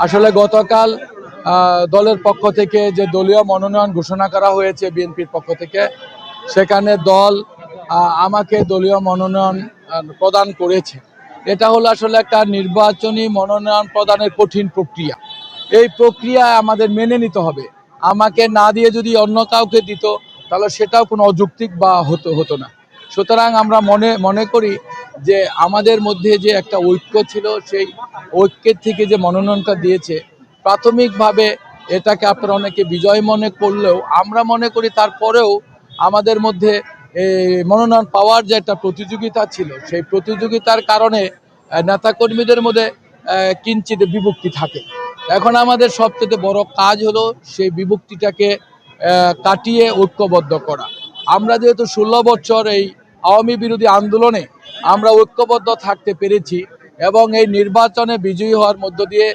আসলে গতকাল দলের পক্ষ থেকে যে দলীয় মনোনয়ন ঘোষণা করা হয়েছে বিএনপির পক্ষ থেকে, সেখানে দল আমাকে দলীয় মনোনয়ন প্রদান করেছে। এটা হলো আসলে একটা নির্বাচনী মনোনয়ন প্রদানের কঠিন প্রক্রিয়া। এই প্রক্রিয়া আমাদের মেনে নিতে হবে। আমাকে না দিয়ে যদি অন্য কাউকে দিত, তাহলে সেটাও কোনো অযৌক্তিক বা হতো না। সুতরাং আমরা মনে করি যে আমাদের মধ্যে যে একটা ঐক্য ছিল, সেই ঐক্যের থেকে যে মনোনয়নটা দিয়েছে, প্রাথমিকভাবে এটাকে আপনারা অনেকে বিজয় মনে করলেও আমরা মনে করি তারপরেও আমাদের মধ্যে মনোনয়ন পাওয়ার যে একটা প্রতিযোগিতা ছিল, সেই প্রতিযোগিতার কারণে নেতাকর্মীদের মধ্যে কিঞ্চিত বিভক্তি থাকে। এখন আমাদের সবচেয়ে বড় কাজ হলো সেই বিভক্তিটাকে কাটিয়ে ঐক্যবদ্ধ করা। আমরা যেহেতু 16 বছর এই আওয়ামী বিরোধী আন্দোলনে আমরা ঐক্যবদ্ধ থাকতে পেরেছি এবং এই নির্বাচনে বিজয়ী হওয়ার মধ্য দিয়ে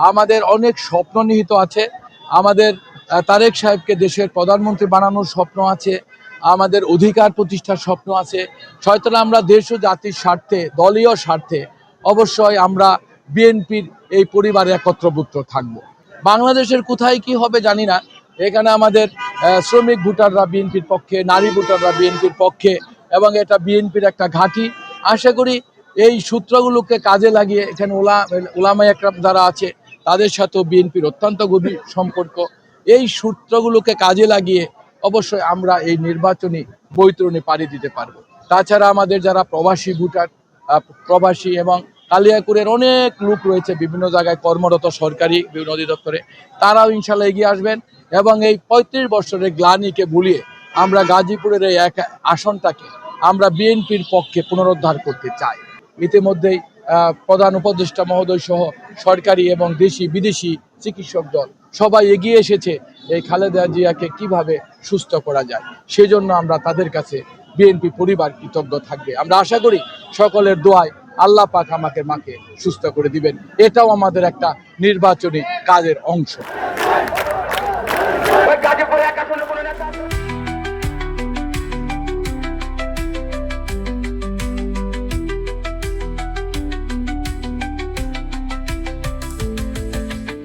আমাদের অনেক স্বপ্ন নিহিত আছে। আমাদের তারেক সাহেবকে দেশের প্রধানমন্ত্রী বানানোর স্বপ্ন আছে, আমাদের অধিকার প্রতিষ্ঠার স্বপ্ন আছে। হয়তো আমরা দেশ ও জাতির স্বার্থে, দলীয় স্বার্থে অবশ্যই আমরা বিএনপির এই পরিবারে একত্রভুক্ত থাকব। বাংলাদেশের কোথায় কি হবে জানি না। এখানে আমাদের শ্রমিক ভোটাররা বিএনপির পক্ষে, নারী ভোটাররা বিএনপির পক্ষে, এবং এটা বিএনপির একটা ঘাঁটি। আশা করি এই সূত্রগুলোকে কাজে লাগিয়ে এখানে ওলামা একরাম যারা আছে তাদের সাথেও বিএনপির অত্যন্ত গভীর সম্পর্ক। এই সূত্রগুলোকে কাজে লাগিয়ে অবশ্যই আমরা এই নির্বাচনী বৈতরণী পাড়ি দিতে পারবো। তাছাড়া আমাদের যারা প্রবাসী ভোটার, প্রবাসী এবং কালিয়াকুরের অনেক লোক রয়েছে বিভিন্ন জায়গায় কর্মরত সরকারি বিভিন্ন অধিদপ্তরে, তারাও ইনশাল্লাহ এগিয়ে আসবেন এবং এই 35 বছরের গ্লানিকে ভুলিয়ে আমরা গাজীপুরের এই এক আসনটাকে আমরা বিএনপির পক্ষে পুনরুদ্ধার করতে চাই। ইতিমধ্যেই প্রধান উপদেষ্টা মহোদয় সহ সরকারি এবং দেশি বিদেশি চিকিৎসক দল সবাই এগিয়ে এসেছে এই খালেদা জিয়াকে কিভাবে সুস্থ করা যায়। সেজন্য আমরা তাদের কাছে বিএনপি পরিবার কৃতজ্ঞ থাকবে। আমরা আশা করি সকলের দোয়ায় আল্লাহ পাক মাকে সুস্থ করে দিবেন। এটাও আমাদের একটা নির্বাচনী কাজের অংশ।